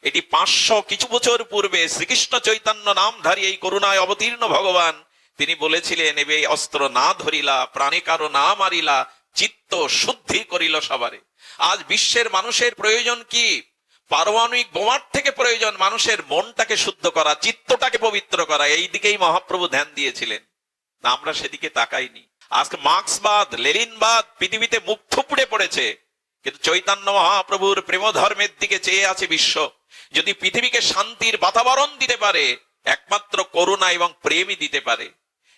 এটি 500 কিছু বছর পূর্বে শ্রীকৃষ্ণ চৈতন্য নামধারী এই করুণায় অবতীর্ণ ভগবান তিনি বলেছিলেন, এবে অস্ত্র না ধরিলা, প্রাণে কারো না মারিলা, চিত্ত শুদ্ধি করিল সবারে। আজ বিশ্বের মানুষের প্রয়োজন কি? পারমাণবিক বোমার থেকে প্রয়োজন মানুষের মনটাকে শুদ্ধ করা, চিত্তটাকে পবিত্র করা। এই দিকেই মহাপ্রভু ধ্যান দিয়েছিলেন, না আমরা সেদিকে তাকাইনি। আজকে মার্ক্সবাদ, লেনিনবাদ পৃথিবীতে মুখ থুপড়ে পড়েছে, কিন্তু চৈতন্য মহাপ্রভুর প্রেম ধর্মের দিকে চেয়ে আছে বিশ্ব। যদি পৃথিবীকে শান্তির বাতাবরণ দিতে পারে, একমাত্র করুণা এবং প্রেমই দিতে পারে।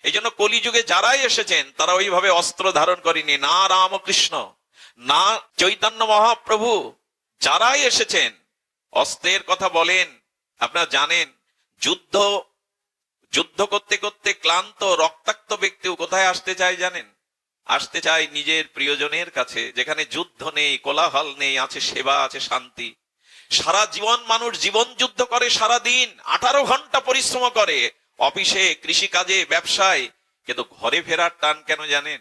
এই জন্য কলিযুগে যারাই এসেছেন তারা ওইভাবে অস্ত্র ধারণ করেনি, না রামকৃষ্ণ না চৈতন্য মহাপ্রভু। যারাই এসেছেন অস্ত্রের কথা বলেন। আপনারা জানেন, যুদ্ধ করতে করতে ক্লান্ত রক্তাক্ত ব্যক্তিও কোথায় আসতে চায় জানেন? আসতে চায় নিজের প্রিয়জনের কাছে, যেখানে যুদ্ধ নেই, কোলাহল নেই, আছে সেবা, আছে শান্তি। সারা জীবন মানুষ জীবন যুদ্ধ করে, সারা দিন 18 ঘন্টা পরিশ্রম করে অফিসে, কৃষিকাজে, ব্যবসায়, কিন্তু ঘরে ফেরার টান কেন জানেন?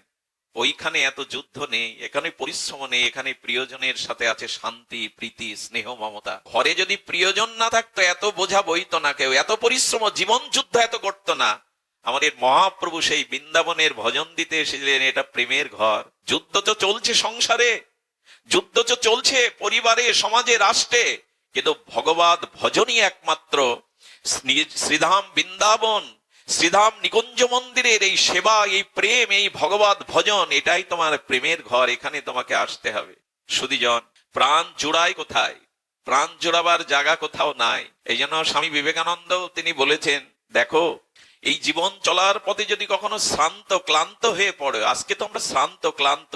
ওইখানে এত যুদ্ধ নেই, এখানে পরিশ্রম নেই, এখানে প্রিয়জনের সাথে আছে শান্তি, প্রীতি, স্নেহ, মমতা। ঘরে যদি প্রিয়জন না থাকতো এত বোঝা বইতো না কেউ, এত পরিশ্রম, জীবন যুদ্ধ এত করতো না। আমাদের মহাপ্রভু সেই বৃন্দাবনের ভজন দিতে এসেছিলেন, এটা প্রেমের ঘর। যুদ্ধ তো চলছে সংসারে, যুদ্ধ তো চলছে পরিবারে, সমাজে, রাষ্ট্রে, কিন্তু ভগবত ভজনই একমাত্র শ্রীধাম বৃন্দাবন, শ্রীধাম নিকুঞ্জ মন্দিরের এই সেবা, এই প্রেম, এই ভগবত ভজন, এটাই তোমার প্রেমের ঘর। এখানে তোমাকে আসতে হবে। সুধীজন, প্রাণ জোড়ায় কোথায়? প্রাণ জোড়াবার জায়গা কোথাও নাই। এই জন্য স্বামী বিবেকানন্দ তিনি বলেছেন, দেখো এই জীবন চলার পথে যদি কখনো শ্রান্ত ক্লান্ত হয়ে পড়ে, আজকে তো আমরা শ্রান্ত ক্লান্ত,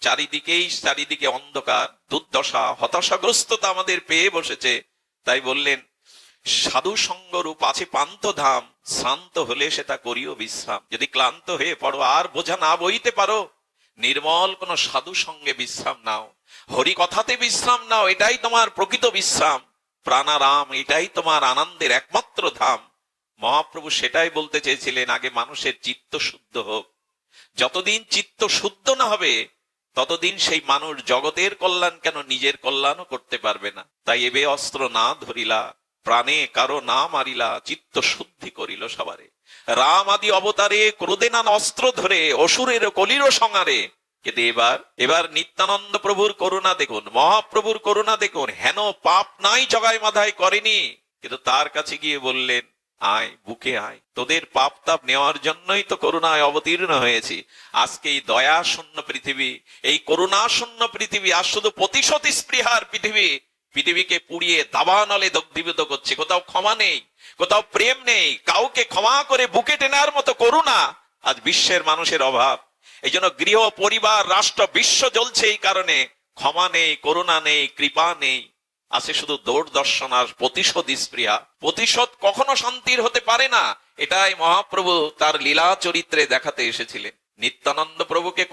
চারিদিকে অন্ধকার, দুর্দশা, হতাশাগ্রস্ততা আমাদের পেয়ে বসেছে। তাই বললেন, সাধু সঙ্গ রূপ আছে পান্থ ধাম, শ্রান্ত হলে সেটা করিও বিশ্রাম। যদি ক্লান্ত হয়ে পড়ো, আর বোঝা না বইতে পারো, নির্মল কোন সাধু সঙ্গে বিশ্রাম নাও, হরি কথাতে বিশ্রাম নাও, এটাই তোমার প্রকৃত বিশ্রাম। প্রাণারাম, এটাই তোমার আনন্দের একমাত্র ধাম। মহাপ্রভু সেটাই বলতে চেয়েছিলেন, আগে মানুষের চিত্ত শুদ্ধ হোক। যতদিন চিত্ত শুদ্ধ না হবে ততদিন সেই মানুষ জগতের কল্যাণ কেন নিজের কল্যাণও করতে পারবে না। তাই এবে অস্ত্র না ধরিলা, প্রাণে কারো না মারিলা, চিত্ত শুদ্ধি করিল সবারে। রাম আদি অবতারে ক্রোধে নান অস্ত্র ধরে, অসুরের কলির সংহারে। কিন্তু এবার নিত্যানন্দ প্রভুর করুণা দেখুন, মহাপ্রভুর করুণা দেখুন। হেন পাপ নাই জগায় মাধায় করেনি, কিন্তু তার কাছে গিয়ে বললেন, আয় বুকে আয়, তোদের পাপ তাপ নেওয়ার জন্যই তো করুণায় অবতীর্ণ হয়েছি। আজকে এই দয়া শূন্য পৃথিবী, এই করুণা শূন্য পৃথিবী, আর শুধু প্রতিশোধ স্পৃহার পৃথিবী, পৃথিবীকে পুড়িয়ে দাবানলে দগ্ধীভূত করছে। কোথাও ক্ষমা নেই, কোথাও প্রেম নেই, কাউকে ক্ষমা করে বুকে টেনার মতো করুণা আজ বিশ্বের মানুষের অভাব। এই জন্য গৃহ, পরিবার, রাষ্ট্র, বিশ্ব জ্বলছে এই কারণে। ক্ষমা নেই, করুণা নেই, কৃপা নেই, আছে শুধু দৌড়দর্শন আর প্রতিশোধ স্পৃহা। প্রতিশোধ কখনো শান্তির হতে পারে না, এটাই মহাপ্রভু তার লীলা চরিত্রে দেখাতে এসেছিলেন। নিত্যানন্দ প্রভুকে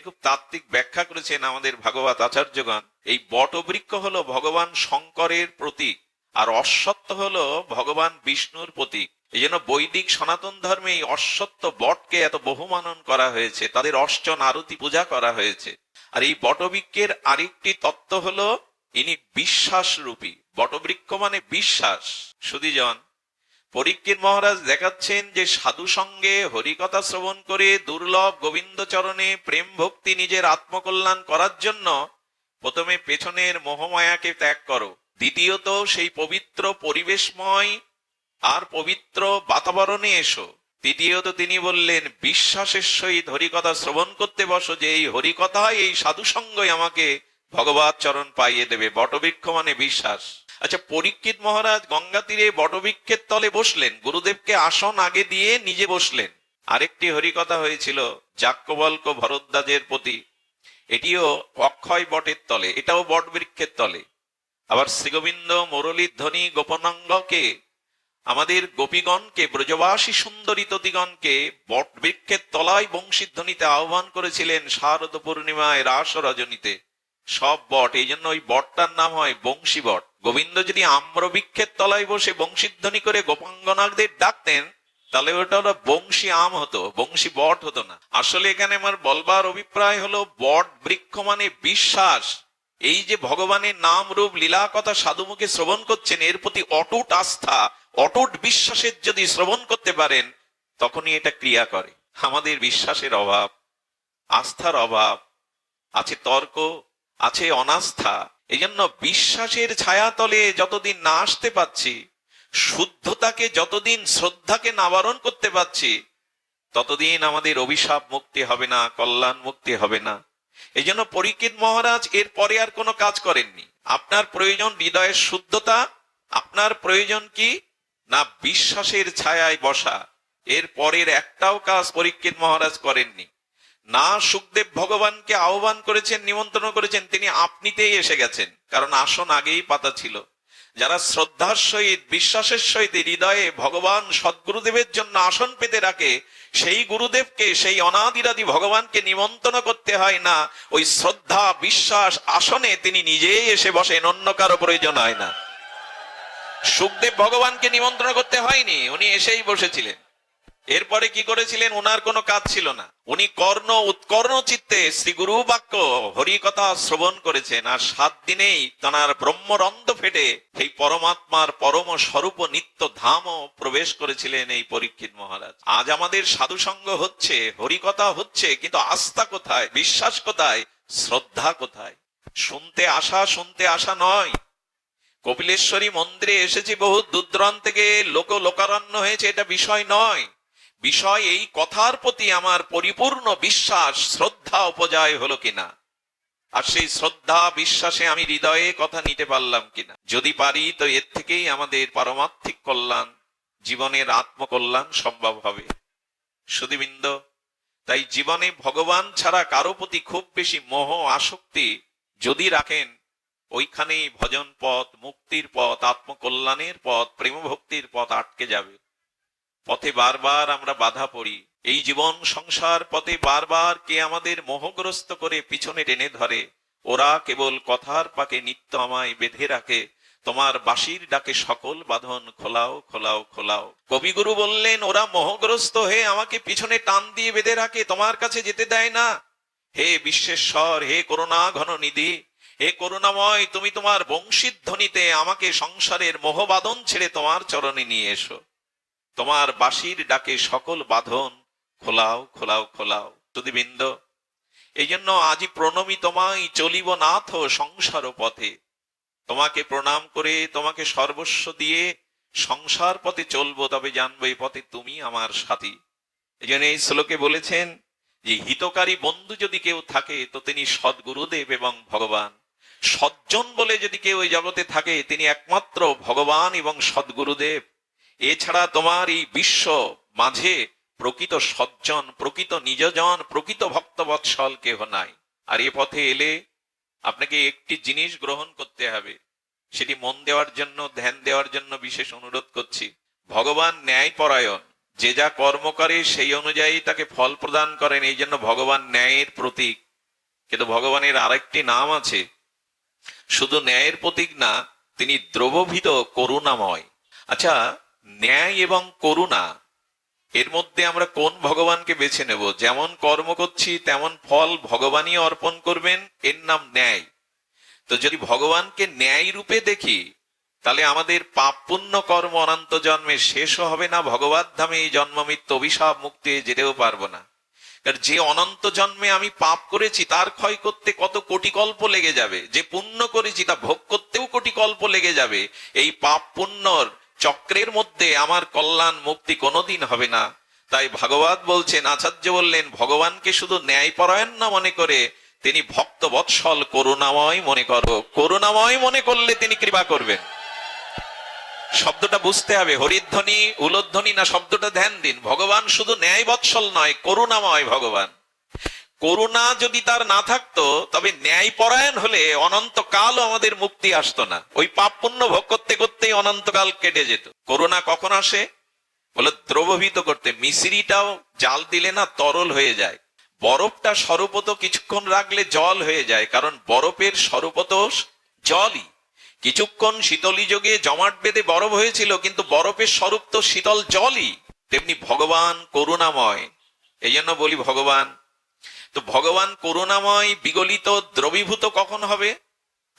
খুব তাত্ত্বিক ব্যাখ্যা করেছেন আমাদের ভাগবত আচার্যগণ। এই বটবৃক্ষ হলো ভগবান শঙ্করের প্রতীক, আর অশ্বত্থ হলো ভগবান বিষ্ণুর প্রতীক। এই জন্য বৈদিক সনাতন ধর্মে এই অশ্বত্থ বটকে এত বহুমানন করা হয়েছে, তাদের অর্চন আরতি পূজা করা হয়েছে। আর এই বটবৃক্ষের আরেকটি তত্ত্ব হলো, ইনি বিশ্বাস রূপী। বটবৃক্ষ মানে বিশ্বাস। সুধীজন, পরীক্ষিত মহারাজ দেখাচ্ছেন যে সাধু সঙ্গে হরিকথা শ্রবণ করে দুর্লভ গোবিন্দ চরণে প্রেম ভক্তি নিজের আত্মকল্যাণ করার জন্য প্রথমে পেছনের মোহমায়াকে ত্যাগ করো, দ্বিতীয়ত সেই পবিত্র পরিবেশময় আর পবিত্র বাতাবরণে এসো, তৃতীয়ত তিনি বললেন বিশ্বাসের সহিত হরিকথা শ্রবণ করতে বসো, যে এই হরিকথায়, এই সাধু সঙ্গই আমাকে ভগবত চরণ পাইয়ে দেবে। বটবৃক্ষ মানে বিশ্বাস। আচ্ছা, পরীক্ষিত মহারাজ গঙ্গা তীরে বটবৃক্ষের তলে বসলেন, গুরুদেবকে আসন আগে দিয়ে নিজে বসলেন। আরেকটি হরিকথা হয়েছিল যাজ্ঞবল্ক্য ভরদ্বাজের প্রতি, এটিও অক্ষয় বটের তলে, এটাও বটবৃক্ষের তলে। আবার শ্রীগোবিন্দ মুরলীর ধ্বনি গোপনাঙ্গকে, আমাদের গোপীগণকে, ব্রজবাসী সুন্দরী ততিগণকে বটবৃক্ষের তলায় বংশীধ্বনিতে আহ্বান করেছিলেন শারদ পূর্ণিমায়, রাস রজনীতে। সব বট, এই জন্য ওই বটটার নাম হয় বংশী বট। গোবিন্দ যদি আম্রবৃক্ষের তলায় বসে বংশীধ্বনি করে গোপাঙ্গনাদের ডাকতেন, তাহলে ওটা হলো বংশী আম হতো, বংশী বট হতো না। আসলে এখানে আমার বলবার অভিপ্রায় হলো, বট বৃক্ষ মানে বিশ্বাস। এই যে ভগবানের নাম রূপ লীলা কথা সাধুমুখে শ্রবণ করছেন, এর প্রতি অটুট আস্থা, অটুট বিশ্বাসের যদি শ্রবণ করতে পারেন, তখনই এটা ক্রিয়া করে। আমাদের বিশ্বাসের অভাব, আস্থার অভাব, আছে তর্ক, আছে অনাস্থা। এই জন্য বিশ্বাসের ছায়াতলে যতদিন না আসতে পাচ্ছি, শুদ্ধতাকে যতদিন, শ্রদ্ধাকে নাবারণ করতে পাচ্ছি, ততদিন আমাদের অভিশাপ মুক্তি হবে না, কল্যাণ মুক্তি হবে না। এই জন্য পরীক্ষিত মহারাজ এর পরে আর কোনো কাজ করেননি। আপনার প্রয়োজন হৃদয়ের শুদ্ধতা, আপনার প্রয়োজন কি না বিশ্বাসের ছায়ায় বসা। এর পরের একটাও কাজ পরীক্ষিত মহারাজ করেননি। না সুখদেব ভগবানকে আহ্বান করেছেন, নিমন্ত্রণ করেছেন, তিনি আপনিতেই এসে গেছেন, কারণ আসন আগেই পাতা ছিল। যারা শ্রদ্ধার সহিত, বিশ্বাসের সহিত হৃদয়ে ভগবান সদ্গুরুদেবের জন্য আসন পেতে রাখে, সেই গুরুদেবকে, সেই অনাদিরাদি ভগবানকে নিমন্ত্রণ করতে হয় না। ওই শ্রদ্ধা বিশ্বাস আসনে তিনি নিজেই এসে বসেন, অন্য কারো প্রয়োজন হয় না। সুখদেব ভগবানকে নিমন্ত্রণ করতে হয়নি, উনি এসেই বসেছিলেন। এরপরে কি করেছিলেন? ওনার কোনো কাজ ছিল না, উনি উৎকর্ণ চিত্তে শ্রী গুরু বাক্য হরি কথা শ্রবণ করেছেন। আর 7 দিনেই তাঁর ব্রহ্মরন্ধ্র ফেটে সেই পরমাত্মার পরম স্বরূপ নিত্য ধামও প্রবেশ করেছিলেন এই পরীক্ষিত মহারাজ। আজ আমাদের সাধু সঙ্গ হচ্ছে, হরিকথা হচ্ছে, কিন্তু আস্থা কোথায়, বিশ্বাস কোথায়, শ্রদ্ধা কোথায়? শুনতে আসা নয়। কপিলেশ্বরী মন্দিরে এসেছি বহু দূর দূরান্ত থেকে, লোকারণ্য হয়েছে, এটা বিষয় নয়। বিষয় এই কথার প্রতি আমার পরিপূর্ণ বিশ্বাস, শ্রদ্ধা উপজয় হলো কিনা, আর সেই শ্রদ্ধা বিশ্বাসে আমি হৃদয়ে কথা নিতে পারলাম কিনা। যদি পারি তো এর থেকেই আমাদের পারমার্থিক কল্যাণ, জীবনের আত্মকল্যাণ সম্ভব হবে। সুধীবৃন্দ, তাই জীবনে ভগবান ছাড়া কারো প্রতি খুব বেশি মোহ আসক্তি যদি রাখেন, ওইখানেই ভজন পথ, মুক্তির পথ, আত্মকল্যাণের পথ, প্রেম ভক্তির পথ আটকে যাবে। পথে বারবার আমরা বাধা পড়ি। এই জীবন সংসার পথে বারবার কে আমাদের মোহগ্রস্ত করে পিছনে টেনে ধরে। ওরা কেবল কথার পাকে নিত্য আমায় বেঁধে রাখে, তোমার বাঁশির ডাকে সকল বাঁধন খোলাও খোলাও খোলাও। কবিগুরু বললেন, ওরা মোহগ্রস্ত হয়ে আমাকে পিছনে টান দিয়ে বেঁধে রাখে, তোমার কাছে যেতে দেয় না। হে বিশ্বেশ্বর, হে করুণা ঘন নিধি, হে করুণাময়, তুমি তোমার বংশীধ্বনিতে আমাকে সংসারের মোহবাদন ছেড়ে তোমার চরণে নিয়ে এসো। তোমার বাঁশির ডাকে সকল বাঁধন খোলাও খোলাও খোলাও। সুধীবৃন্দ, এই জন্য আজি প্রণমী তোমায়, চলিব নাথ সংসার পথে। তোমাকে প্রণাম করে, তোমাকে সর্বস্ব দিয়ে সংসার পথে চলবো, তবে জানবো এই পথে তুমি আমার সাথী। এই জন্য এই শ্লোকে বলেছেন যে হিতকারী বন্ধু যদি কেউ থাকে তো তিনি সদ্গুরুদেব এবং ভগবান। সজ্জন বলে যদি কেউ এই জগতে থাকে, তিনি একমাত্র ভগবান এবং সদ্গুরুদেব। এছাড়া তোমার এই বিশ্ব মাঝে প্রকৃত সজ্জন, প্রকৃত নিজজন, প্রকৃত ভক্তবৎসল কেহ নাই। আর এ পথে এলে আপনাকে একটি জিনিস গ্রহণ করতে হবে, সেটি মন দেওয়ার জন্য, ধ্যান দেওয়ার জন্য বিশেষ অনুরোধ করছি। ভগবান ন্যায়পরায়ণ, যে যা কর্ম করে সেই অনুযায়ী তাকে ফল প্রদান করেন, এই জন্য ভগবান ন্যায়ের প্রতীক। কিন্তু ভগবানের আরেকটি নাম আছে, শুধু ন্যায়ের প্রতীক না, তিনি দ্রবভীত করুণাময়। আচ্ছা, ন্যায় এবং করুণা, এর মধ্যে আমরা কোন ভগবানকে বেছে নেব? যেমন কর্ম করছি তেমন ফল ভগবানই অর্পণ করবেন, এর নাম ন্যায়। তো যদি ভগবানকে ন্যায় রূপে দেখি, তাহলে আমাদের পাপ পুণ্য কর্ম অনন্ত জন্মে শেষও হবে না, ভগবত ধামে এই জন্ম মৃত্যু অভিশাপ মুক্তি যেতেও পারবো না। কারণ যে অনন্ত জন্মে আমি পাপ করেছি তার ক্ষয় করতে কত কোটি কল্প লেগে যাবে, যে পুণ্য করেছি তা ভোগ করতেও কোটি কল্প লেগে যাবে। এই পাপ পুণ্যর চক্রের মধ্যে আমার কল্যাণ মুক্তি কোনোদিন হবে না। তাই ভাগবত বলছেন, আচার্য বললেন, ভগবানকে শুধু ন্যায়পরায়ণ না মনে করে তিনি ভক্ত বৎসল করুণাময় মনে করো। করুণাময় মনে করলে তিনি কৃপা করবেন। শব্দটা বুঝতে হবে, হরিধ্বনি উলোধ্বনি না, শব্দটা ধ্যান দিন। ভগবান শুধু ন্যায় বৎসল নয়, করুণাময় ভগবান। করুণা যদি তার না থাকতো, তবে ন্যায় পরায়ণ হলে অনন্তকালও আমাদের মুক্তি আসতো না। ওই পাপ পুণ্য ভোগ করতে করতেই অনন্তকাল কেটে যেত। করুণা কখন আসে? বলে দ্রবভীত করতে। মিশ্রিটাও জাল দিলে না তরল হয়ে যায়, বরফটা স্বরূপত কিছুক্ষণ রাখলে জল হয়ে যায়, কারণ বরফের স্বরূপত জলই। কিছুক্ষণ শীতলী যোগে জমাট বেঁধে বরফ হয়েছিল, কিন্তু বরফের স্বরূপ তো শীতল জলই। তেমনি ভগবান করুণাময়, এই জন্য বলি ভগবান। তো ভগবান করুণাময়, বিগলিত, দ্রবীভূত কখন হবে?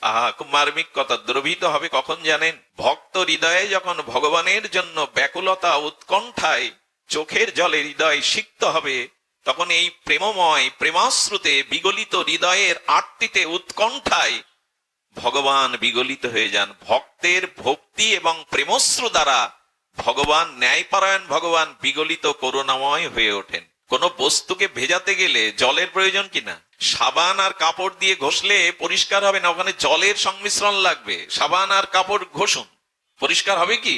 আহা, খুব মার্মিক কথা। দ্রবিত হবে কখন জানেন? ভক্ত হৃদয়ে যখন ভগবানের জন্য ব্যাকুলতা উৎকণ্ঠায় চোখের জলে হৃদয় সিক্ত হবে, তখন এই প্রেমময় প্রেমাশ্রুতে বিগলিত হৃদয়ের আরতিতে উৎকণ্ঠায় ভগবান বিগলিত হয়ে যান। ভক্তের ভক্তি এবং প্রেমশ্রু দ্বারা ভগবান, ন্যায়পরায়ণ ভগবান বিগলিত করুণাময় হয়ে ওঠেন। কোন বস্তুকে ভেজাতে গেলে জলের প্রয়োজন কিনা? সাবান আর কাপড় দিয়ে ঘষলে পরিষ্কার হবে না, ওখানে জলের সংমিশ্রণ লাগবে। সাবান আর কাপড় ঘষুন, পরিষ্কার হবে কি?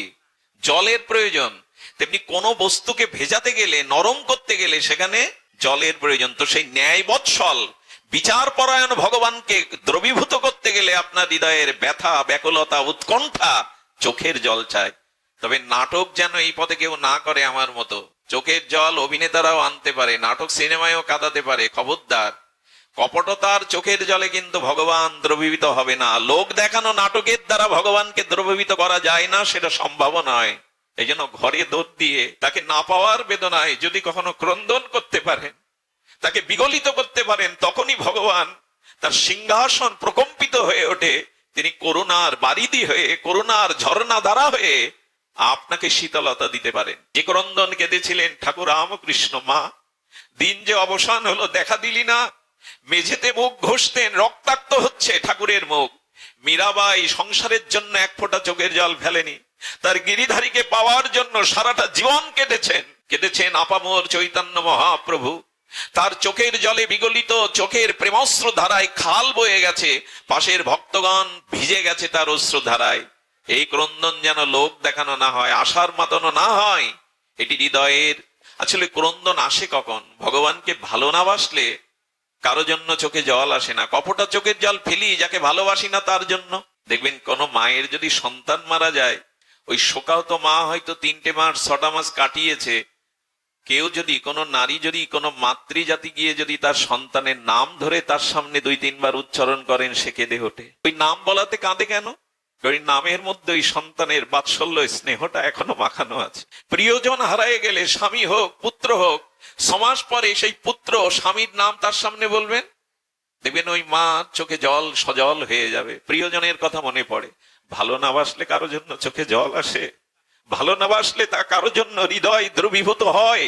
জলের প্রয়োজন। তেমনি কোন বস্তুকে ভেজাতে গেলে, নরম করতে গেলে সেখানে জলের প্রয়োজন। তো সেই ন্যায় বৎসল বিচার পরায়ণ ভগবানকে দ্রবীভূত করতে গেলে আপনার হৃদয়ের ব্যথা, ব্যাকুলতা, উৎকণ্ঠা, চোখের জল চায়। তবে নাটক যেন এই পথে কেউ না করে আমার মতো। চোখের জল অভিনেতারাও আনতে পারে, নাটক সিনেমায়ও কাঁদাতে পারে, খবরদার। কপটতার চোখের জলে কিন্তু ভগবান দ্রবীভূত হবে না। লোক দেখানো নাটকের দ্বারা ভগবানকে দ্রবীভূত করা যায় না, সেটা সম্ভব নয়। এই জন্য ঘরে দৌড় দিয়ে তাকে না পাওয়ার বেদনায় যদি কখনো ক্রন্দন করতে পারেন, তাকে বিগলিত করতে পারেন, তখনই ভগবান তার সিংহাসন প্রকম্পিত হয়ে ওঠে। তিনি করুণার বারিধি হয়ে, করুণার ঝর্ণা ধারা হয়ে আপনাকে শীতলতা দিতে পারেন। যে ক্রন্দন কেঁদেছিলেন ঠাকুর রামকৃষ্ণ, মা দিন যে অবসান হলো, দেখা দিলি না। মেঝেতে মুখ ঘষতেন, রক্তাক্ত হচ্ছে ঠাকুরের মুখ। মীরাবাই সংসারের জন্য এক ফোঁটা চোখের জল ফেলেনি। তার গিরিধারীকে পাওয়ার জন্য সারাটা জীবন কেটেছেন আপামর চৈতন্য মহাপ্রভু। তার চোখের জলে বিগলিত চোখের প্রেমস্রু ধারায় খাল বয়ে গেছে, পাশের ভক্তগণ ভিজে গেছে তার অশ্রু ধারায়। এই ক্রন্দন যেন লোক দেখানো না হয়, আশার মাতানো না হয়, এটি হৃদয়ের। আসলে ক্রন্দন আসে কখন? ভগবানকে ভালো না বাসলে কারো জন্য চোখে জল আসে না। কপটা চোখের জল ফেলি যাকে ভালোবাসি না তার জন্য। দেখবেন কোন মায়ের যদি সন্তান মারা যায়, ওই শোকাহত মা হয়তো 3টে মাস 6টা মাস কাটিয়েছে। কেউ যদি, কোন নারী যদি, কোন মাতৃজাতি গিয়ে যদি তার সন্তানের নাম ধরে তার সামনে 2-3 বার উচ্চারণ করেন, সে কেঁদে ওঠে। ওই নাম বলাতে কাঁদে কেন? ওই নামের মধ্যে ওই সন্তানের বাৎসল্য, স্নেহটা এখনো মাখানো আছে। প্রিয়জন হারায় গেলে, স্বামী হোক পুত্র হোক, সমাজ পরে সেই পুত্র স্বামীর নাম তার সামনে বলবেন, দেখবেন ওই মা চোখে জল সজল হয়ে যাবে, প্রিয়জনের কথা মনে পড়ে। ভালো না বাসলে কারো জন্য চোখে জল আসে, ভালো না বাসলে তা কারো জন্য হৃদয় দ্রবীভূত হয়।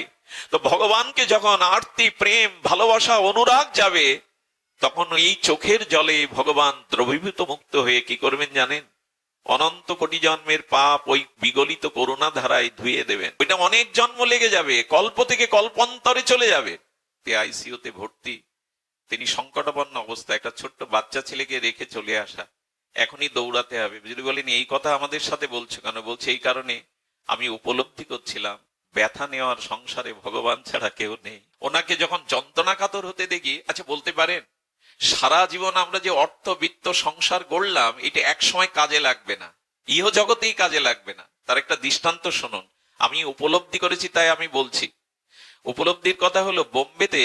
তো ভগবানকে যখন আরতি, প্রেম, ভালোবাসা, অনুরাগ যাবে, তখন এই চোখের জলে ভগবান দ্রবীভূত মুক্ত হয়ে কি করবেন জানেন? অনন্ত কোটি জন্মের পাপ ওই বিগলিত করুণা ধারায় ধুয়ে দেবেন। ওইটা অনেক জন্ম লেগে যাবে, কল্প থেকে কল্পান্তরে চলে যাবে। আইসিইউতে ভর্তি, তিনি সংকটাপন্ন অবস্থা, একটা ছোট্ট বাচ্চা ছেলেকে রেখে চলে আসা, এখনই দৌড়াতে হবে। যদি বলেন এই কথা আমাদের সাথে বলছো কেন? বলছে এই কারণে আমি উপলব্ধি করছিলাম ব্যথা নেওয়ার সংসারে ভগবান ছাড়া কেউ নেই। ওনাকে যখন যন্ত্রণা কাতর হতে দেখি, আচ্ছা বলতে পারেন সারা জীবন আমরা যে অর্থ বিত্ত সংসার গড়লাম, এটা এক সময় কাজে লাগবে না, ইহ জগতেই কাজে লাগবে না। তার একটা দৃষ্টান্ত শুনুন, আমি উপলব্ধি করেছি তাই আমি বলছি। উপলব্ধির কথা হলো, বোম্বেতে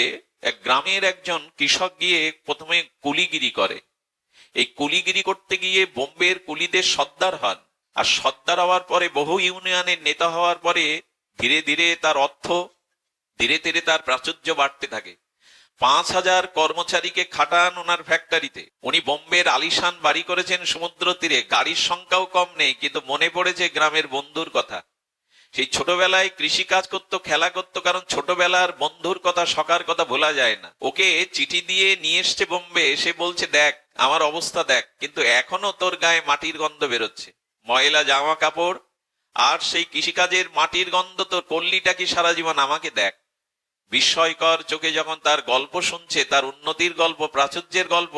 এক গ্রামের একজন কৃষক গিয়ে প্রথমে কুলিগিরি করে। এই কুলিগিরি করতে গিয়ে বোম্বের কুলিদের সর্দার হন, আর সর্দার হওয়ার পরে, বহু ইউনিয়নের নেতা হওয়ার পরে ধীরে ধীরে তার অর্থ, ধীরে ধীরে তার প্রাচুর্য বাড়তে থাকে। 5000 কর্মচারীকে খাটান ওনার ফ্যাক্টরিতে। উনি বোম্বের আলিশান বাড়ি করেছেন সমুদ্র তীরে, গাড়ির সংখ্যাও কম নেই, কিন্তু মনে পড়েছে গ্রামের বন্ধুর কথা। সেই ছোটবেলায় কৃষি কাজ করতো, খেলা করতো, কারণ ছোটবেলার বন্ধুর কথা, সকার কথা ভোলা যায় না। ওকে চিঠি দিয়ে নিয়ে এসছে বোম্বে, এসে বলছে দেখ আমার অবস্থা দেখ, কিন্তু এখনো তোর গায়ে মাটির গন্ধ বেরোচ্ছে, ময়লা জামা কাপড় আর সেই কৃষিকাজের মাটির গন্ধ তোর করলিটা কি সারা জীবন, আমাকে দেখ। বিস্ময়কর চোখে যখন তার গল্প শুনছে, তার উন্নতির গল্প, প্রাচুর্যের গল্প,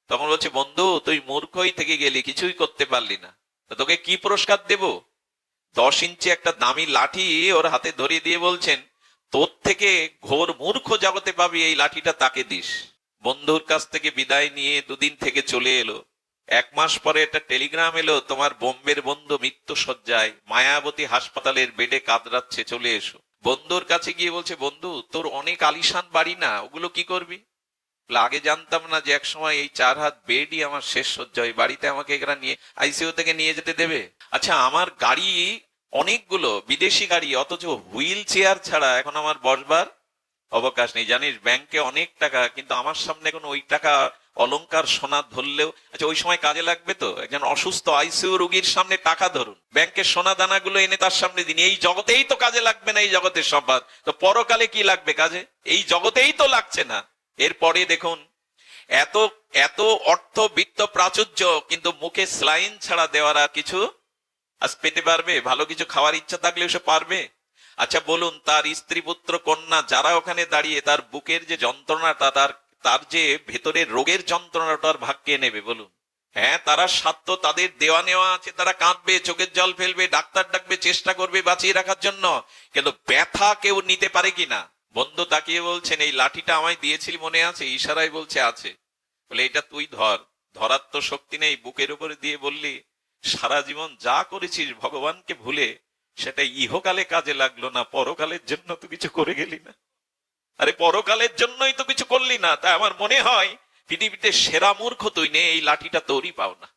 তখন বলছে বন্ধু তুই মূর্খই থেকে গেলি, কিছুই করতে পারলি না, তোকে কি পুরস্কার দেব? 10 ইঞ্চি একটা দামি লাঠি ওর হাতে ধরিয়ে দিয়ে বলছেন, তোর থেকে ঘোর মূর্খ জগতে পাবি, এই লাঠিটা তাকে দিস। বন্ধুর কাছ থেকে বিদায় নিয়ে 2 দিন থেকে চলে এলো। 1 মাস পরে একটা টেলিগ্রাম এলো, তোমার বোম্বের বন্ধু মৃত্যু শয্যায়, মায়াবতী হাসপাতালের বেডে কাতরাচ্ছে, চলে এসো। বন্ধুর কাছে গিয়ে বলছে, বন্ধু তোর অনেক আলিশান বাড়ি না, ওগুলো কি করবি? আগে জানতাম না যে এক সময় এই 4 হাত বেডই আমার শেষ সজ্জা, ওই বাড়িতে আমাকে এখানে নিয়ে আইসিইউ থেকে নিয়ে যেতে দেবে? আচ্ছা আমার গাড়ি অনেকগুলো, বিদেশি গাড়ি, অথচ হুইল চেয়ার ছাড়া এখন আমার বসবার অবকাশ নেই। জানিস ব্যাংকে অনেক টাকা, কিন্তু আমার সামনে এখন ওই টাকা অলংকার সোনা ধরলেও, আচ্ছা ওই সময় কাজে লাগবে তো? একজন অসুস্থ আইসিইউ রোগীর সামনে টাকা ধরুন, ব্যাংকের সোনা দানাগুলো এনে তার সামনে দিন, এই জগতেই তো কাজে লাগবে না, এই জগতের সম্পদ তো পরকালে কি লাগবে কাজে? এই জগতেই তো লাগছে না। এরপরে দেখুন, এত এত অর্থ বিত্ত প্রাচুর্য, কিন্তু মুখে স্লাইন ছাড়া দেওয়ার আর কিছু আজ পেতে পারবে? ভালো কিছু খাওয়ার ইচ্ছা থাকলে সে পারবে? আচ্ছা বলুন, তার স্ত্রী পুত্র কন্যা যারা ওখানে দাঁড়িয়ে, তার বুকের যে যন্ত্রণাটা, তার তার যে ভেতরের রোগের যন্ত্রণাটার ভাগ কে নেবে বলুন? হ্যাঁ, তারা স্বার্থ, তাদের দেওয়া নেওয়া আছে, তারা কাঁদবে, চোখের জল ফেলবে, ডাক্তার ডাকবে, চেষ্টা করবে বাঁচিয়ে রাখার জন্য, কিন্তু ব্যথা কেউ নিতে পারে কিনা? বন্ধু তাকিয়ে বলছেন, এই লাঠিটা আমায় দিয়েছিলি মনে আছে? ইশারায় বলছে আছে। বলে এটা তুই ধর। ধরার তো শক্তি নেই, বুকের উপরে দিয়ে বললি, সারা জীবন যা করেছিস ভগবানকে ভুলে, সেটা ইহকালে কাজে লাগলো না, পরকালের জন্য তো কিছু করে গেলি না। আরে পরকালের জন্যই তো কিছু করলি না। তাই আমার মনে হয় পৃথিবীতে সেরা মূর্খ তুই নে, এই লাঠিটা তোরই পাও না।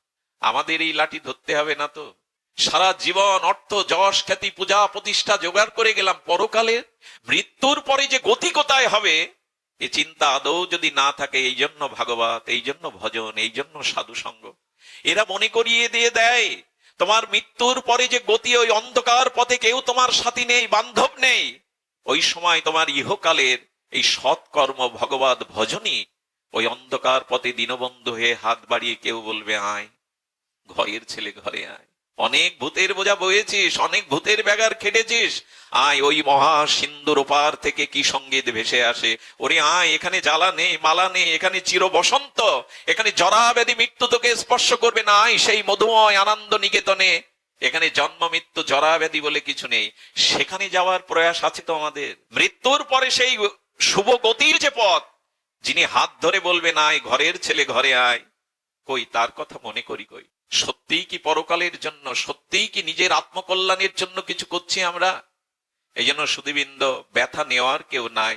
আমাদের এই লাঠি ধরতে হবে না তো? সারা জীবন অর্থ যশ খ্যাতি পূজা প্রতিষ্ঠা জোগাড় করে গেলাম, পরকালের মৃত্যুর পরে যে গতি কোথায় হবে এ চিন্তা আদৌ যদি না থাকে, এই জন্য ভাগবত, এই জন্য ভজন, এই জন্য সাধু সঙ্গ, এরা মনে করিয়ে দিয়ে দেয় তোমার মৃত্যুর পরে যে গতি, ওই অন্ধকার পথে কেউ তোমার সাথী নেই, বান্ধব নেই। ওই সময় তোমার ইহকালের এই সৎকর্ম ভগবত ভজনই ওই অন্ধকার পথে দীনবন্ধু হয়ে হাত বাড়িয়ে কেউ বলবে, আয় ঘরের ছেলে ঘরে আয়। অনেক ভূতের বোঝা বয়েছিস, অনেক ভূতের ব্যাগার খেটেছিস, আয় ওই মহা সিন্ধুর ওপার থেকে কি সঙ্গীত ভেসে আসে। ওরে আয়, এখানে জ্বালা নেই, মালা নেই, এখানে চির বসন্ত, এখানে জরা ব্যাধি মৃত্যু তোকে স্পর্শ করবে না। আয় সেই মধুময় আনন্দ নিকেতনে, এখানে জন্ম মৃত্যু জরা ব্যাধি বলে কিছু নেই। সেখানে যাওয়ার প্রয়াস আছে তো আমাদের। মৃত্যুর পরে সেই শুভ গতির যে পথ, যিনি হাত ধরে বলবেন আয় ঘরের ছেলে ঘরে আয়, কই তার কথা মনে করি? কই সত্যিই কি পরকালের জন্য, সত্যিই কি নিজের আত্মকল্যাণের জন্য কিছু করছি আমরা? এই জন্য সুধীবৃন্দ, ব্যথা নেওয়ার কেউ নাই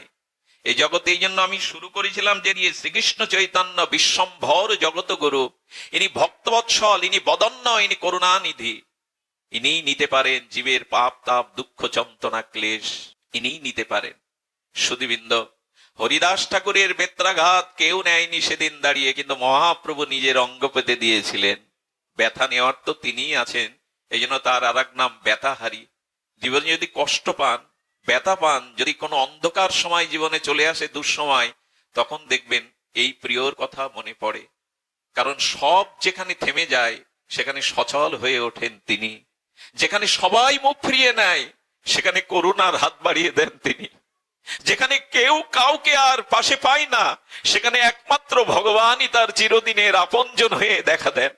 এই জগতে। এই জন্য আমি শুরু করেছিলাম যে দিয়ে শ্রীকৃষ্ণ চৈতন্য বিশ্বম্ভর জগত গুরু, ইনি ভক্তবৎসল, ইনি বদন্য, ইনি করুণানিধি। ইনি নিতে পারেন জীবের পাপ তাপ দুঃখ যন্ত্রণা ক্লেশ, ইনি নিতে পারেন। সুধীবৃন্দ, হরিদাস ঠাকুরের বেত্রাঘাত কেউ নেয়নি সেদিন দাঁড়িয়ে, কিন্তু মহাপ্রভু নিজের অঙ্গ পেতে দিয়েছিলেন। ব্যথা নেওয়ার তো তিনিই আছেন, এই জন্য তার আর এক নাম ব্যথাহারী। জীবনে যদি কষ্ট পান, ব্যথা পান, যদি কোনো অন্ধকার সময় জীবনে চলে আসে, দুঃসময়, তখন দেখবেন এই প্রিয়র কথা মনে পড়ে। কারণ সব যেখানে থেমে যায় সেখানে সচল হয়ে ওঠেন তিনি। যেখানে সবাই মুখ ফিরিয়ে নেয় সেখানে করুণার হাত বাড়িয়ে দেন তিনি। যেখানে কেউ কাউকে আর পাশে পায় না সেখানে একমাত্র ভগবানই তার চিরদিনের আপনজন হয়ে দেখা দেন।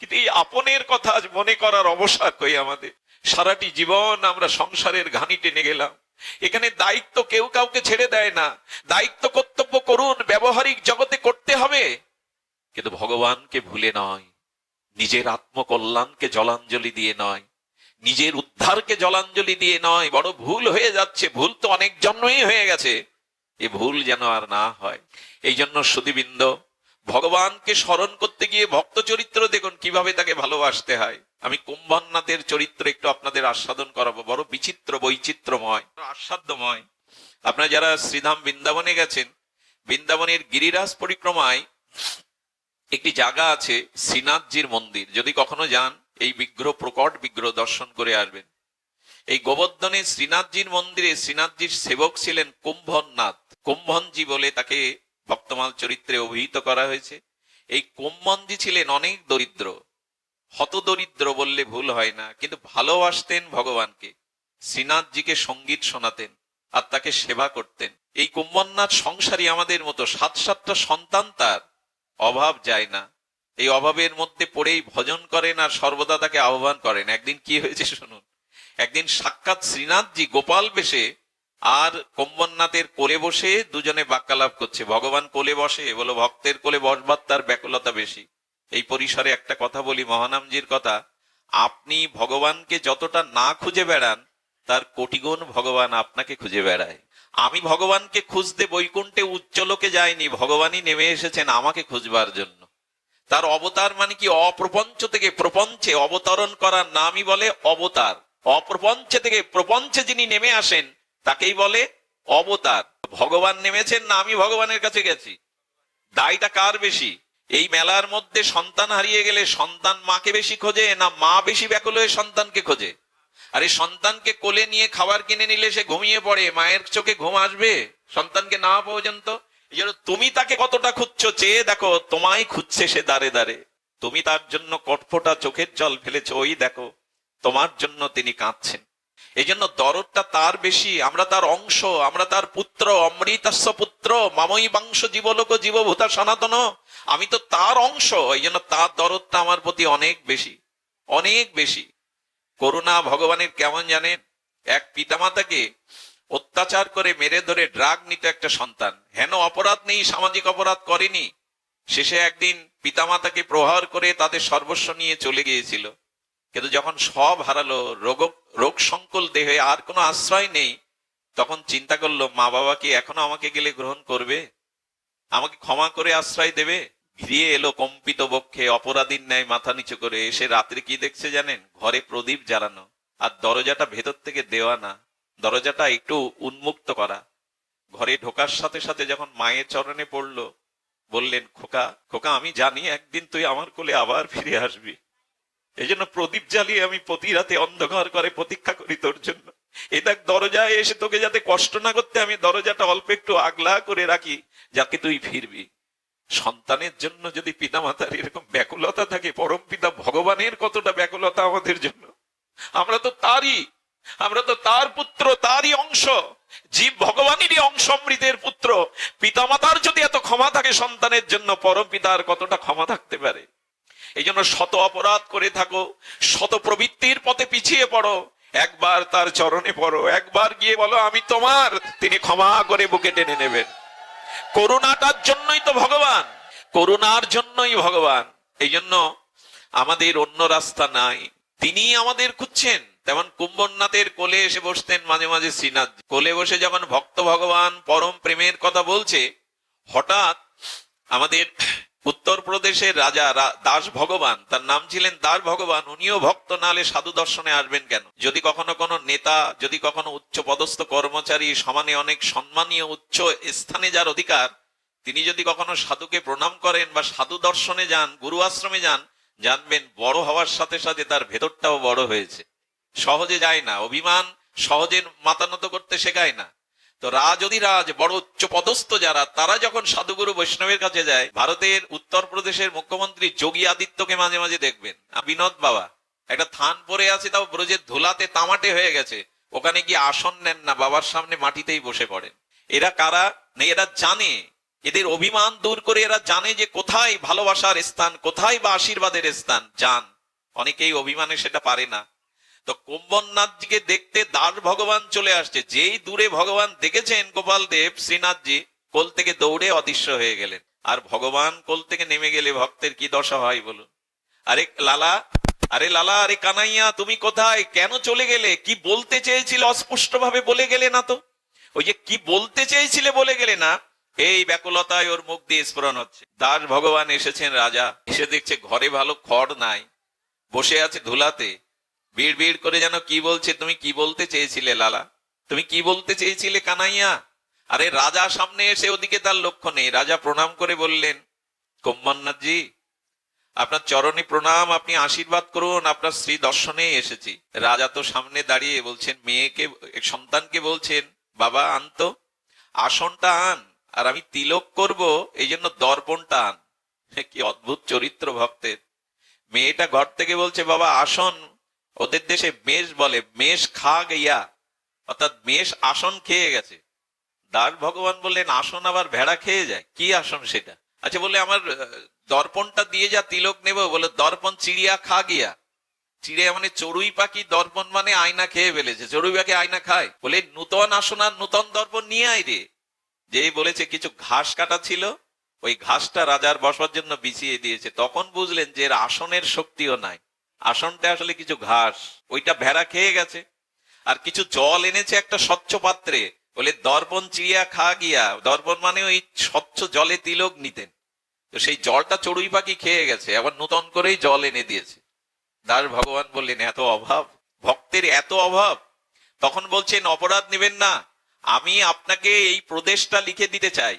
কিন্তু এই আপনের কথা আজ মনে করার অবসর কই আমাদের? সারাটি জীবন আমরা সংসারের ঘানি টেনে গেলাম। এখানে দায়িত্ব কেউ কাউকে ছেড়ে দেয় না। দায়িত্ব কর্তব্য করুন, ব্যবহারিক জগতে করতে হবে, কিন্তু ভগবানকে ভুলে নয়, নিজের আত্মকল্যাণকে জলাঞ্জলি দিয়ে নয়, নিজের উদ্ধারকে জলাঞ্জলি দিয়ে নয়। বড় ভুল হয়ে যাচ্ছে, ভুল তো অনেক জন্মই হয়ে গেছে, এ ভুল যেন আর না হয়। এই জন্য সুধীবৃন্দ, ভগবানকে স্মরণ করতে গিয়ে ভক্ত চরিত্র দেখুন কিভাবে তাকে ভালোবাসতে হয়। আমি কুম্ভনাথের চরিত্র একটু আপনাদের আস্বাদন করাবো। বড় বিচিত্র, বৈচিত্র্যময়, আস্বাদ্যময়। আপনারা যারা শ্রীধাম বৃন্দাবনে গেছেন, বৃন্দাবনের গিরিরাজ পরিক্রমায় একটি জায়গা আছে শ্রীনাথজির মন্দির। যদি কখনো যান, এই বিগ্রহ, প্রকট বিগ্রহ দর্শন করে আসবেন। এই গোবর্ধনে শ্রীনাথজির মন্দিরে শ্রীনাথজির সেবক ছিলেন কুম্ভনাথ। কুম্ভনজি বলে তাকে ভক্তমাল চরিত্রে অভিহিত করা হয়েছে। এই কুম্ভনজি ছিলেন অনেক দরিদ্র, হত দরিদ্র বললে ভুল হয় না, কিন্তু ভালোবাসতেন ভগবানকে। শ্রীনাথজিকে সঙ্গীত শোনাতেন আর তাকে সেবা করতেন। এই কুম্ভনাথ সংসারী আমাদের মতো, 7-7টা সন্তান, তার অভাব যায় না। এই অভাবের মধ্যে পড়েই ভজন করেন আর সর্বদা তাকে আহ্বান করেন। একদিন কি হয়েছে শুনুন। একদিন সাক্ষাৎ শ্রীনাথজি গোপাল বেশে আর কুম্ভনাথের কোলে বসে দুজনে বাক্যালাপ করছে। ভগবান কোলে বসে, বলো ভক্তের কোলে বসবার তার ব্যাকুলতা বেশি। এই পরিসরে একটা কথা বলি, মহানামজির কথা, আপনি ভগবানকে যতটা না খুঁজে বেড়ান তার কোটিগুণ ভগবান আপনাকে খুঁজে বেড়ায়। আমি ভগবানকে খুঁজতে বৈকুণ্ঠে উচ্চলোকে যাইনি, ভগবানই নেমে এসেছেন আমাকে খুঁজবার জন্য। তার অবতার মানে কি? অপ্রপঞ্চ থেকে প্রপঞ্চে অবতরণ করার নামই বলে অবতার। অপ্রপঞ্চে থেকে প্রপঞ্চে যিনি নেমে আসেন তাকেই বলে অবতার। ভগবান নেমেছেন না আমি ভগবানের কাছে গেছি? দায়টা কার বেশি? এই মেলার মধ্যে সন্তান হারিয়ে গেলে সন্তান মাকে বেশি খোঁজে, না মা বেশি ব্যাকুল হয়ে সন্তানকে খোঁজে? আর এই সন্তানকে কোলে নিয়ে খাবার কিনে নিলে সে ঘুমিয়ে পড়ে, মায়ের চোখে ঘুম আসবে সন্তানকে না পর্যন্ত? এই জন্য তুমি তাকে কতটা খুঁজছো চেয়ে দেখো, তোমায় খুঁজছে সে দাঁড়ে দাঁড়ে। তুমি তার জন্য কটফোটা চোখের জল ফেলেছো, ওই দেখো তোমার জন্য তিনি কাঁদছেন। এই জন্য দরদটা তার বেশি। আমরা তার অংশ, আমরা তার পুত্র, অমৃতস্য পুত্র মাময়ী বাংশ জীবলোক জীবভূতা সনাতন। আমি তো তার অংশ, এই জন্য তার দরদটা আমার প্রতি অনেক বেশি, অনেক বেশি। করুণা ভগবানের কেমন জানেন? এক পিতামাতাকে অত্যাচার করে মেরে ধরে ড্রাগ নিত একটা সন্তান, হেন অপরাধ নেই, সামাজিক অপরাধ করেনি। শেষে একদিন পিতামাতাকে প্রহার করে তাদের সর্বস্ব নিয়ে চলে গিয়েছিল। কিন্তু যখন সব হারালো, রোগ সংকুল দেহে আর কোনো আশ্রয় নেই, তখন চিন্তা করলো মা বাবা কি এখনো আমাকে গেলে গ্রহণ করবে, আমাকে ক্ষমা করে আশ্রয় দেবে? ঘিরিয়ে এলো কম্পিত বক্ষে, অপরাধীর ন্যায় মাথা নিচু করে। এসে রাত্রে কি দেখছে জানেন? ঘরে প্রদীপ জ্বালানো, আর দরজাটা ভেতর থেকে দেওয়া না, দরজাটা একটু উন্মুক্ত করা। ঘরে ঢোকার সাথে সাথে যখন মায়ের চরণে পড়লো, বললেন খোকা খোকা, আমি জানি একদিন তুই আমার কোলে আবার ফিরে আসবি, এই জন্য প্রদীপ জ্বালিয়ে আমি প্রতি রাতে অন্ধকার করে প্রতীক্ষা করি তোর জন্য। এ দেখ, দরজায় এসে তোকে যাতে কষ্ট না করতে আমি দরজাটা অল্প একটু আগলা করে রাখি, যাতে তুই ফিরবি। সন্তানের জন্য যদি পিতামাতার এরকম ব্যাকুলতা থাকে, পরম পিতা ভগবানের কতটা ব্যাকুলতা আমাদের জন্য। আমরা তো তার পুত্র, তারই অংশ, জীব ভগবানেরই অংশ, অমৃতের পুত্র। পিতামাতার যদি এত ক্ষমা থাকে সন্তানের জন্য, পরম পিতার কতটা ক্ষমা থাকতে পারে? এই জন্য শত অপরাধ করে থাকো, শত প্রবৃত্তির পথে পিছিয়ে পড়ো, একবার তার চরণে পড়ো, একবার গিয়ে বলো আমি তোমার, তিনি ক্ষমা করে বুকে টেনে নেবেন। করুণাটার জন্যই তো ভগবান, করুণার জন্যই ভগবান। এই জন্য আমাদের অন্য রাস্তা নাই, তিনি আমাদের খুঁজছেন। তেমন কুম্ভনাথের কোলে এসে বসতেন মাঝে মাঝে শ্রীনাথ। কোলে বসে যখন ভক্ত ভগবান পরম প্রেমের কথা বলছে, হঠাৎ আমাদের উত্তরপ্রদেশের রাজা দাস ভগবান, তার নাম ছিলেন দাস ভগবান, উনিও ভক্ত, নালে সাধু দর্শনে আসবেন কেন? যদি কখনো কোনো নেতা, যদি কখনো উচ্চ পদস্থ কর্মচারী, সমানে অনেক সম্মানীয় উচ্চ স্থানে যার অধিকার, তিনি যদি কখনো সাধুকে প্রণাম করেন বা সাধু দর্শনে যান, গুরু আশ্রমে যান, জানবেন বড় হওয়ার সাথে সাথে তার ভেতরটাও বড় হয়েছে। সহজে যায় না, অভিমান সহজে মাথা নত করতে শেখায় না। তো রাজ বড় উচ্চ পদস্থ যারা, তারা যখন সাধুগুরু বৈষ্ণবের কাছে যায়, ভারতের উত্তরপ্রদেশের মুখ্যমন্ত্রী যোগী আদিত্যকে মাঝে মাঝে দেখবেন, বিনোদ বাবা একটা থান পরে আছে, তাও ব্রজের ধুলাতে তামাটে হয়ে গেছে, ওখানে গিয়ে আসন নেন না, বাবার সামনে মাটিতেই বসে পড়েন। এরা কারা? নেই, এরা জানে, এদের অভিমান দূর করে এরা জানে যে কোথায় ভালোবাসার স্থান, কোথায় বা আশীর্বাদের স্থান, জান। অনেকেই অভিমানে সেটা পারে না। তো কুম্ভনাথজিকে দেখতে দাস ভগবান চলে আসছে, যেই দূরে ভগবান দেখেছেন গোপাল দেব, শ্রীনাথজি কোল থেকে দৌড়ে অদৃশ্য হয়ে গেলেন। আর ভগবান কোল থেকে নেমে গেলে ভক্তের কি দশা হয় বলুন? আরে লালা, আরে লালা, আরে কানাইয়া, তুমি কোথায়, কেন চলে গেলে? কি বলতে চেয়েছিলে অস্পষ্ট ভাবে বলে গেলে না তো? ওই যে কি বলতে চেয়েছিলে বলে গেলে না, এই ব্যাকুলতায় ওর মুখ দিয়ে স্ফুরণ হচ্ছে। দাস ভগবান এসেছেন, রাজা এসে দেখছে ঘরে ভালো খড় নাই, বসে আছে ধুলাতে, বিড় বিড় করে যেন কি বলছে। তুমি কি বলতে চেয়েছিলে লালা, তুমি কি বলতে চেয়েছিলে কানাইয়া? আরে রাজা সামনে এসে, ওদিকে তার লক্ষ্য নেই। রাজা প্রণাম করে বললেন, কুম্ভনাথজি আপনার চরণে প্রণাম, আপনি আশীর্বাদ করুন, আপনার শ্রী দর্শনে এসেছি। রাজা তো সামনে দাঁড়িয়ে বলছেন, মেয়েকে, সন্তানকে বলছেন, বাবা আনতো, আসনটা আন, আর আমি তিলক করব, এই জন্য দর্পণটা আন। কি অদ্ভুত চরিত্র ভক্তের। মেয়েটা ঘর থেকে বলছে, বাবা আসন, ওদের দেশে মেষ বলে, মেষ খা গিয়া, অর্থাৎ মেষ আসন খেয়ে গেছে। দাস ভগবান বললেন, আসন আবার ভেড়া খেয়ে যায়? কি আসন সেটা? আচ্ছা, বলে আমার দর্পণটা দিয়ে যা, তিলক নেব। বলে দর্পণ চিড়িয়া খা গিয়া। চিড়িয়া মানে চড়ুই পাখি, দর্পণ মানে আয়না খেয়ে ফেলেছে। চড়ুই পাখি আয়না খায়? বলে নূতন আসন আর নূতন দর্পণ নিয়ে আয় রে। যেই বলেছে, কিছু ঘাস কাটা ছিল, ওই ঘাসটা রাজার বসার জন্য বিছিয়ে দিয়েছে। তখন বুঝলেন যে এর আসনের শক্তিও নাই, আসনটা আসলে কিছু ঘাস, ওইটা ভেড়া খেয়ে গেছে। আর কিছু জল এনেছে একটা স্বচ্ছ পাত্রে, বলে দর্পণ চিড়িয়া খা গিয়া। দর্পণ মানে ওই স্বচ্ছ জলে তিলক নিতেন, তো সেই জলটা চড়ুই পাখি খেয়ে গেছে, আবার নূতন করেই জল এনে দিয়েছে। দাস ভগবান বললেন, এত অভাব, ভক্তের এত অভাব। তখন বলছেন, অপরাধ নেবেন না, আমি আপনাকে এই প্রদেশটা লিখে দিতে চাই,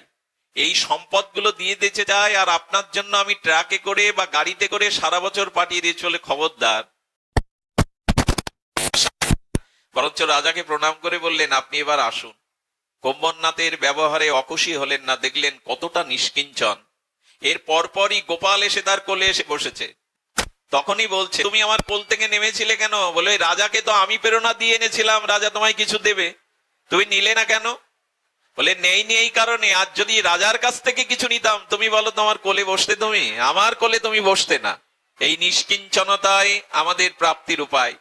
এই সম্পদগুলো দিয়ে দিতে চায়, আর আপনার জন্য আমি ট্রাকে করে বা গাড়িতে করে সারা বছর পাঠিয়ে দিয়ে চলে, খবরদার। বরঞ্চ রাজাকে প্রণাম করে বললেন, আপনি এবার আসুন। কোম্বরনাথের ব্যবহারে অখুশি হলেন না, দেখলেন কতটা নিষ্কিঞ্চন। এর পরপরই গোপাল এসে তার কোলে এসে বসেছে। তখনই বলছে, তুমি আমার কোল থেকে নেমেছিলে কেন? বলে, রাজাকে তো আমি প্রেরণা দিয়ে এনেছিলাম রাজা তোমায় কিছু দেবে, তুমি নিলে না কেন? বলে, নেইনি এই কারণে, আজ যদি রাজার কাছ থেকে কিছু নিতাম, তুমি বলো তোমার কোলে বসতে, তুমি আমার কোলে তুমি বসতে না। এই নিষ্কিঞ্চনতাই আমাদের প্রাপ্তির উপায়।